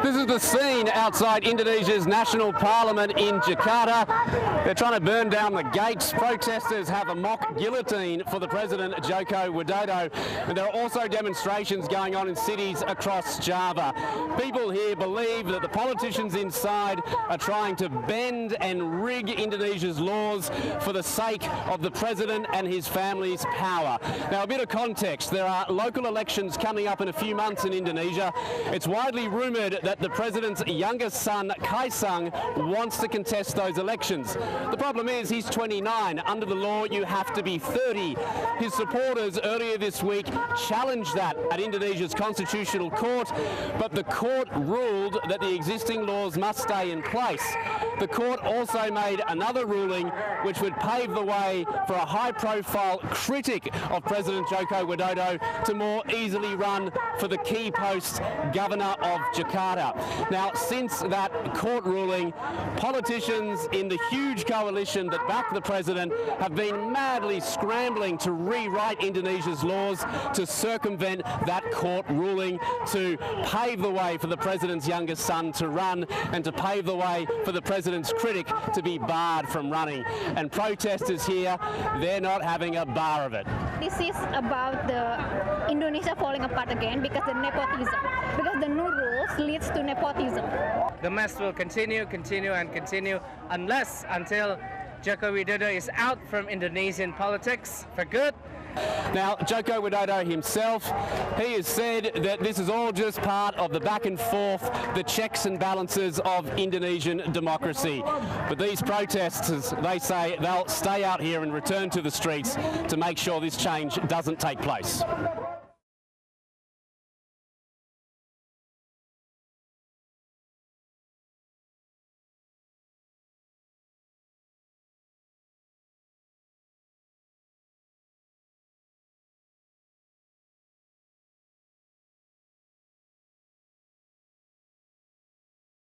This is the scene outside Indonesia's national parliament in Jakarta. They're trying to burn down the gates. Protesters have a mock guillotine for the President, Joko Widodo. And there are also demonstrations going on in cities across Java. People here believe that the politicians inside are trying to bend and rig Indonesia's laws for the sake of the President and his family's power. Now, a bit of context. There are local elections coming up in a few months in Indonesia. It's widely rumoured that the President's youngest son, Kaisang, wants to contest those elections. The problem is he's 29. Under the law, you have to be 30. His supporters earlier this week challenged that at Indonesia's Constitutional Court, but the court ruled that the existing laws must stay in place. The court also made another ruling which would pave the way for a high-profile critic of President Joko Widodo to more easily run for the key post, Governor of Jakarta. Now, since that court ruling, politicians in the huge coalition that back the President have been madly scrambling to rewrite Indonesia's laws to circumvent that court ruling, to pave the way for the President's youngest son to run and to pave the way for the President's critic to be barred from running. And protesters here, they're not having a bar of it. This is about the Indonesia falling apart again because the nepotism, because the new rules leads to nepotism. The mess will continue until Joko Widodo is out from Indonesian politics for good. Now, Joko Widodo himself, he has said that this is all just part of the back and forth, the checks and balances of Indonesian democracy. But these protesters, they say they'll stay out here and return to the streets to make sure this change doesn't take place.